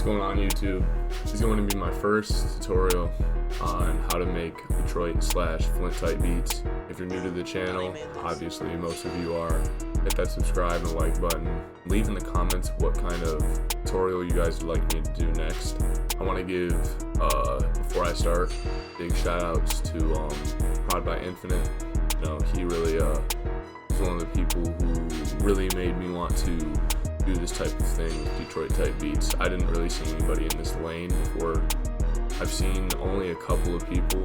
going on YouTube? This is going to be my first tutorial on how to make Detroit/Flint type beats. If you're new to the channel, obviously most of you are, hit that subscribe and like button. Leave in the comments what kind of tutorial you guys would like me to do next. I want to give, before I start, big shout outs to Prod by Infinite. You know, he really is one of the people who really made me want to do this type of thing with Detroit type beats. I didn't really see anybody in this lane before. I've seen only a couple of people.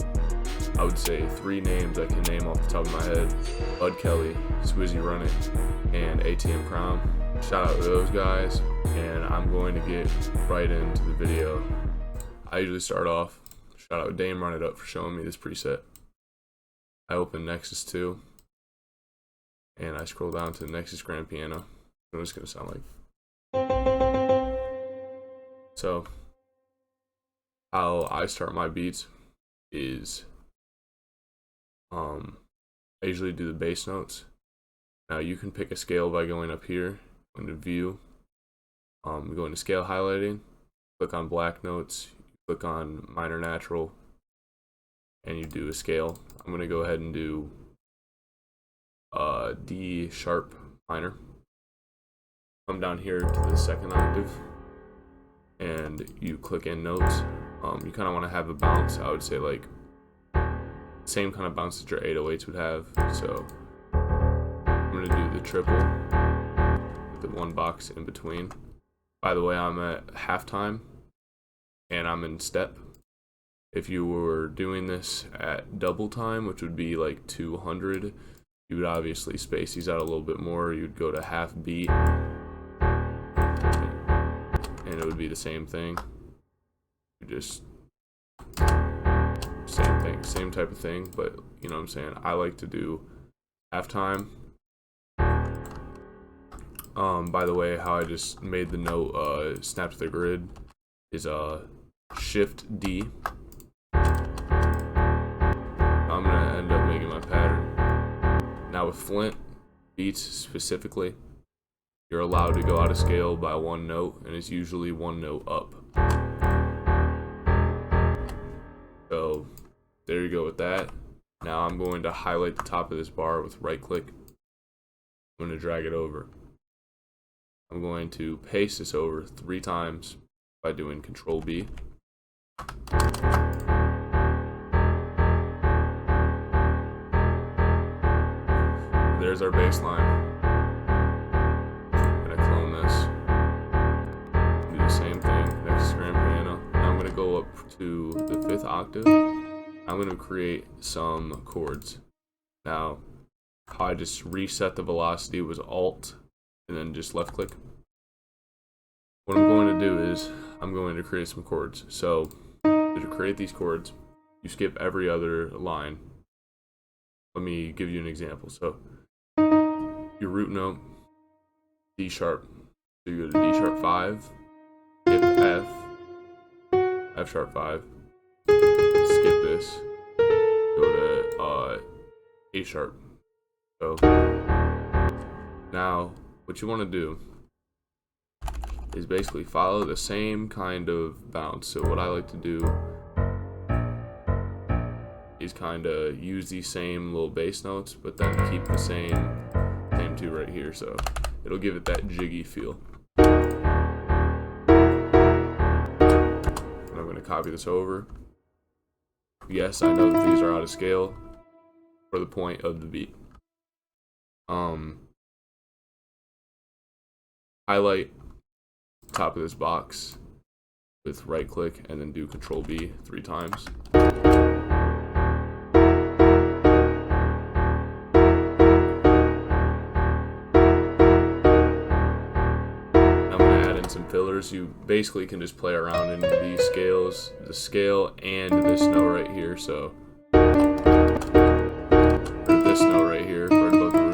I would say 3 names I can name off the top of my head: Bud Kelly, Swizzy Run It, and ATM Crown. Shout out to those guys, and I'm going to get right into the video. I usually start off, shout out Dame Run It Up for showing me this preset. I open Nexus 2, and I scroll down to the Nexus Grand Piano. What it's gonna sound like. So, how I start my beats is, I usually do the bass notes. Now you can pick a scale by going up here, into View, go into Scale Highlighting, click on Black Notes, click on Minor Natural, and you do a scale. I'm gonna go ahead and do D sharp minor. Come down here to the 2nd octave, and you click in notes. You kind of want to have a bounce. I would say like same kind of bounce that your 808s would have. So I'm gonna do the triple with the 1 box in between. By the way, I'm at halftime and I'm in step. If you were doing this at double time, which would be like 200, you would obviously space these out a little bit more. You'd go to half beat, and it would be the same thing. You just same thing, same type of thing, but you know what I'm saying. I like to do halftime. By the way, how I just made the note snap to the grid is Shift D. I'm gonna end up making my pattern. Now with Flint beats specifically, you're allowed to go out of scale by 1 note, and it's usually 1 note up. So there you go with that. Now I'm going to highlight the top of this bar with right click. I'm going to drag it over. I'm going to paste this over 3 times by doing Control B. There's our bass line. I'm gonna clone this. Do the same thing, next grand piano. Now I'm gonna go up to the 5th octave. I'm gonna create some chords. Now, how I just reset the velocity was Alt and then just left click. What I'm going to do is I'm going to create some chords. So to create these chords, you skip every other line. Let me give you an example. So your root note, D sharp. So you go to D sharp 5, skip F, F sharp 5, skip this, go to A sharp. So now what you want to do is basically follow the same kind of bounce. So what I like to do is kind of use these same little bass notes, but then keep the same 2 right here, so it'll give it that jiggy feel. And I'm going to copy this over. Yes, I know that these are out of scale for the point of the beat. Highlight top of this box with right click and then do Control B 3 times. Some fillers. You basically can just play around into these scales, the scale and this note right here. So this note right here, right above the root.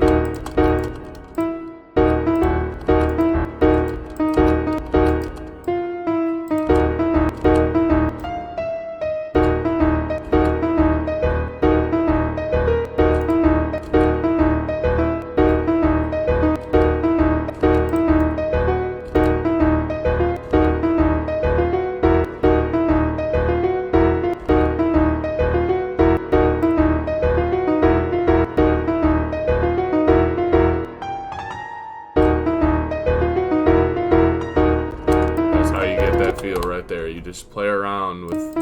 that feel right there. You just play around with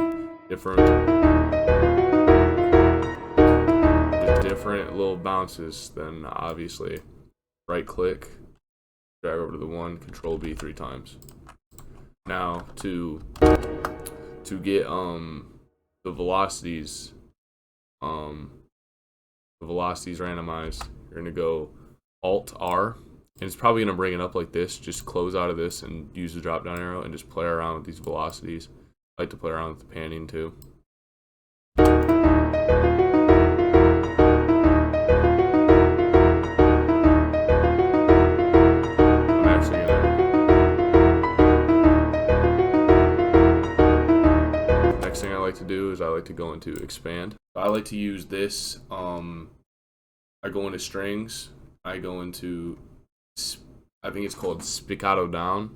different little bounces. Then obviously right click, drag over to the 1, control B 3 times. Now to get the velocities randomized, you're gonna go Alt R, and it's probably gonna bring it up like this. Just close out of this and use the drop down arrow and just play around with these velocities. I like to play around with the panning too. To do is I like to go into expand. I like to use this. I go into strings. I go into, I think it's called Staccato Down,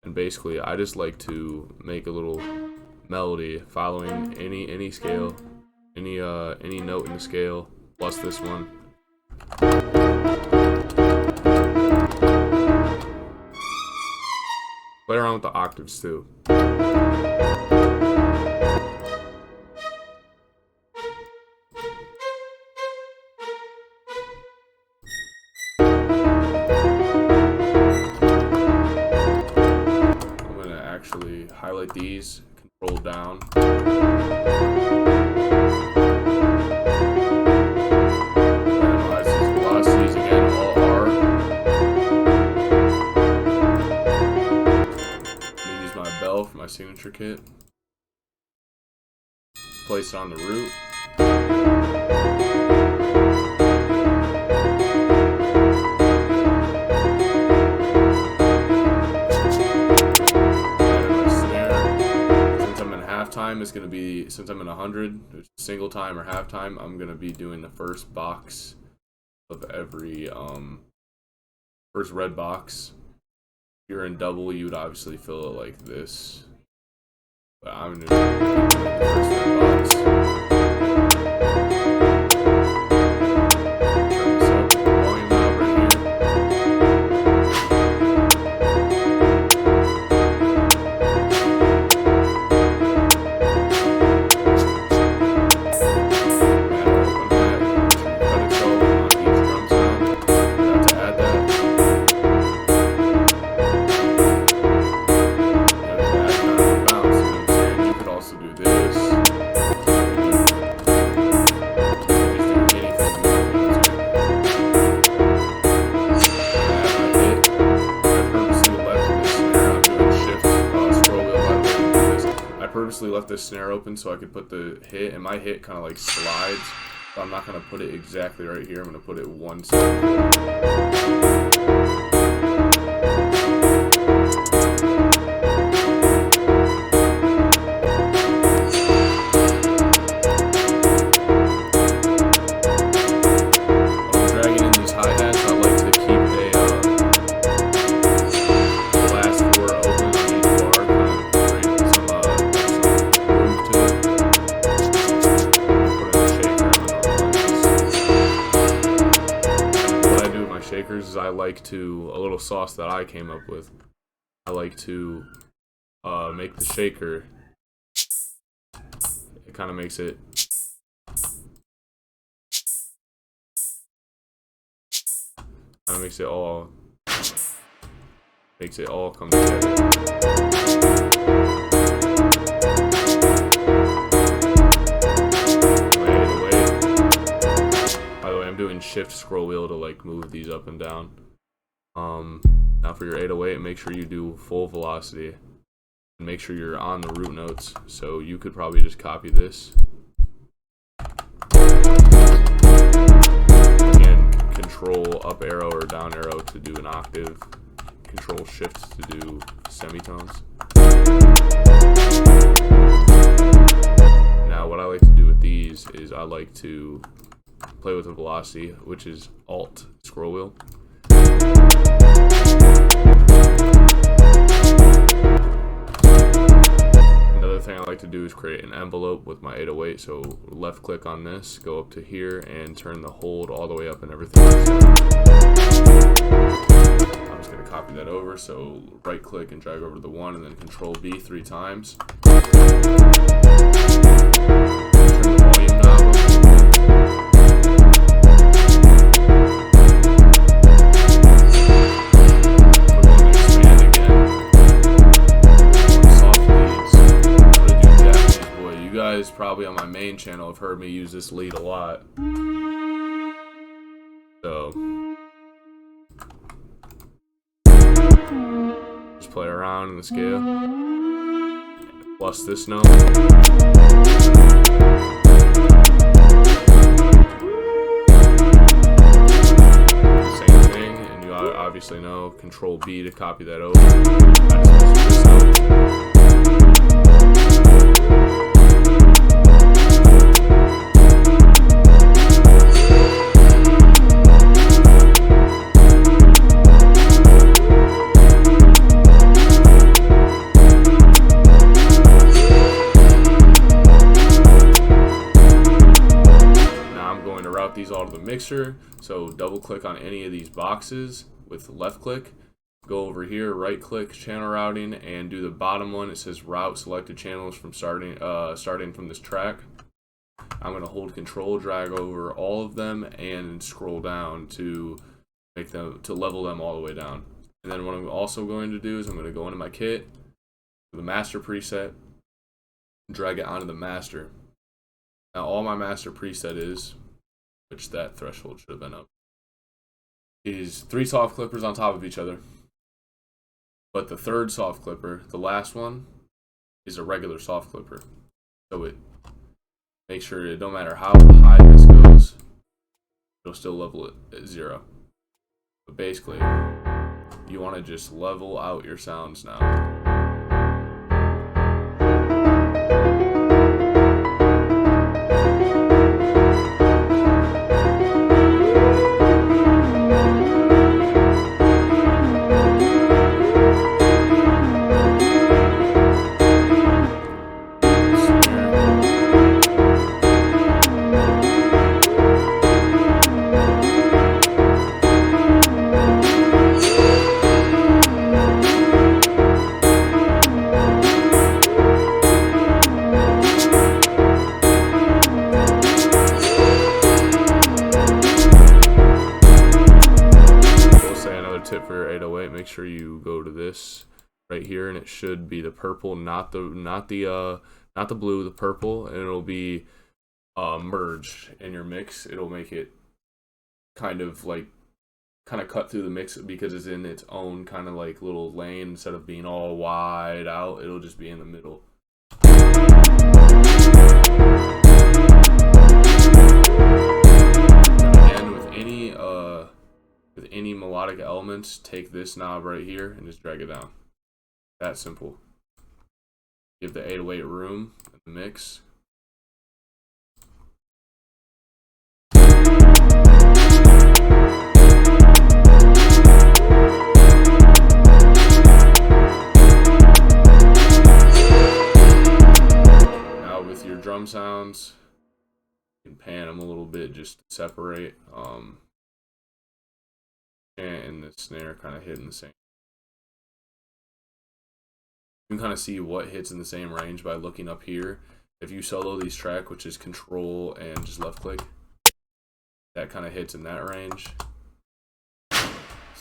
and basically I just like to make a little melody following any scale, any note in the scale plus this one. Play around with the octaves too. Highlight these, control down. Randomize these velocities again, all R. I'm gonna use my bell for my signature kit. Place it on the root. Is going to be, since I'm in 100, single time or half time, I'm going to be doing the first box of every first red box. If you're in double, you would obviously fill it like this, but I'm going to do the first red box. Turn this up, volume knob right here. Left this snare open so I could put the hit, and my hit kind of like slides, but I'm not going to put it exactly right here. I'm going to put it one step. Is I like to, a little sauce that I came up with, I like to make the shaker, it kind of makes it all come together. Doing shift scroll wheel to like move these up and down. Now for your 808, make sure you do full velocity and make sure you're on the root notes. So you could probably just copy this. Again, control up arrow or down arrow to do an octave. Control shift to do semitones. Now what I like to do with these is I like to play with the velocity, which is Alt scroll wheel. Another thing I like to do is create an envelope with my 808. So left click on this, go up to here, and turn the hold all the way up and everything else down. I'm just going to copy that over. So right click and drag over to the 1 and then Control B 3 times. Turn the volume knob up. We're going to expand again. Soft leads. I'm going to do Japanese Boy. You guys probably on my main channel have heard me use this lead a lot. So just play around in the scale. Plus this note. Same thing, and you obviously know Control B to copy that over. I just listen to this note. These all to the mixer, so double click on any of these boxes with left click, go over here, right click channel routing, and do the bottom one. It says route selected channels from starting from this track. I'm going to hold control, drag over all of them, and scroll down to make them level them all the way down. And then what I'm also going to do is I'm going to go into my kit, the master preset, drag it onto the master. Now all my master preset is, which that threshold should have been up, is 3 soft clippers on top of each other. But the third soft clipper, the last one, is a regular soft clipper. So it makes sure it don't matter how high this goes, it'll still level it at 0. But basically, you want to just level out your sounds now. Tip for 808, make sure you go to this right here, and it should be the purple, not the blue, the purple, and it'll be merged in your mix. It'll make it kind of cut through the mix because it's in its own kind of like little lane. Instead of being all wide out, it'll just be in the middle. Again, with any melodic elements, take this knob right here and just drag it down. That simple. Give the 808 room in the mix. Now with your drum sounds, you can pan them a little bit just to separate. And the snare kind of hitting the same. You can kind of see what hits in the same range by looking up here. If you solo these track, which is control and just left click, that kind of hits in that range. So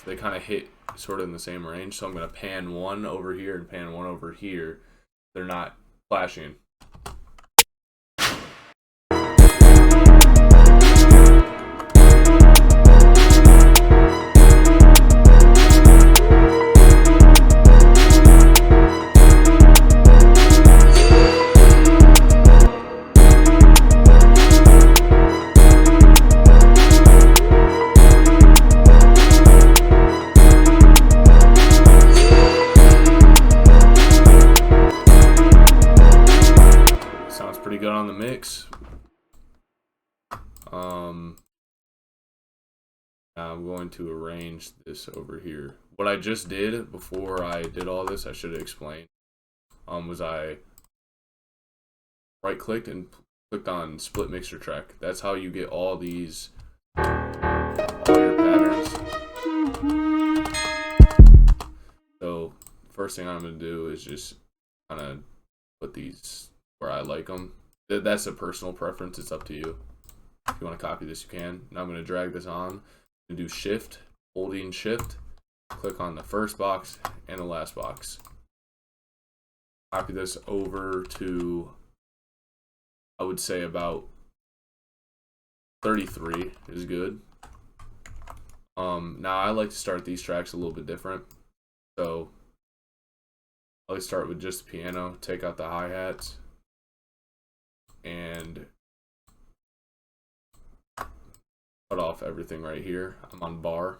they kind of hit sort of in the same range. So I'm going to pan one over here and pan one over here. They're not clashing. Pretty good on the mix. Now I'm going to arrange this over here. What I just did before I did all this, I should have explained, was I right clicked and clicked on split mixer track. That's how you get all these, all your patterns. first thing I'm going to do is just kind of put these where I like them. That's a personal preference. It's up to you. If you want to copy this, you can. Now I'm going to drag this on and do shift, holding shift, click on the first box and the last box. Copy this over to, I would say about 33 is good. Now I like to start these tracks a little bit different. So I like to start with just the piano, take out the hi-hats, and cut off everything right here. I'm on bar.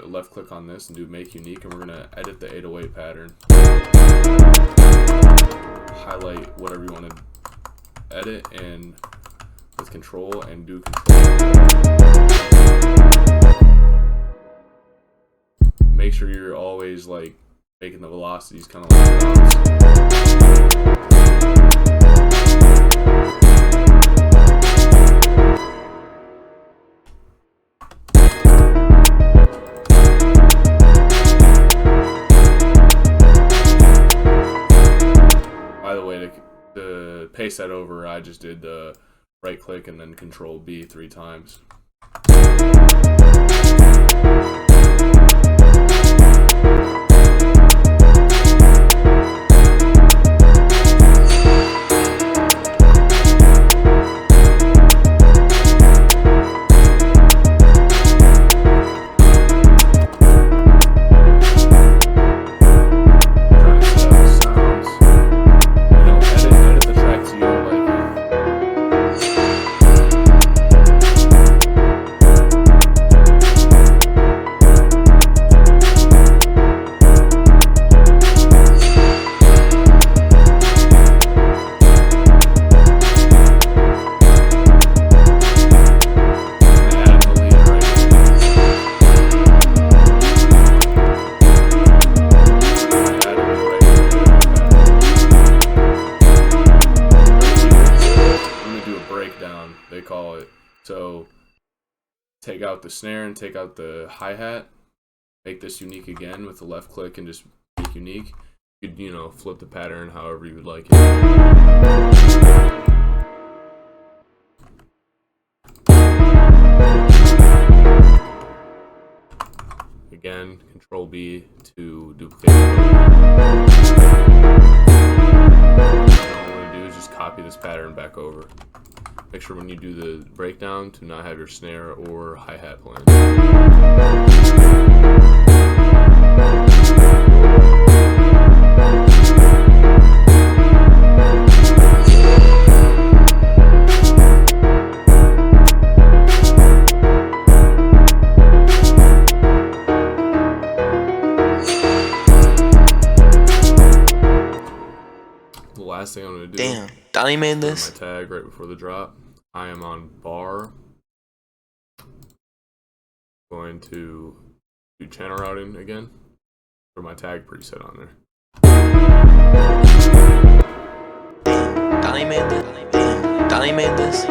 Left click on this and do make unique, and we're going to edit the 808 pattern. Highlight whatever you want to edit, and with control and do control. Make sure you're always like making the velocities kind of like to paste that over, I just did the right click and then control B 3 times. They call it. So take out the snare and take out the hi-hat, make this unique again with the left click and just make unique. You could, you know, flip the pattern however you would like it. Again, control B to duplicate. All I want to do is just copy this pattern back over. Make sure when you do the breakdown to not have your snare or hi-hat playing. The last thing I'm going to do. Damn, Donnie made this. My tag right before the drop. I am on bar. Going to do channel routing again. For my tag preset on there. Damn, Donnie made this. Damn, Donnie made this.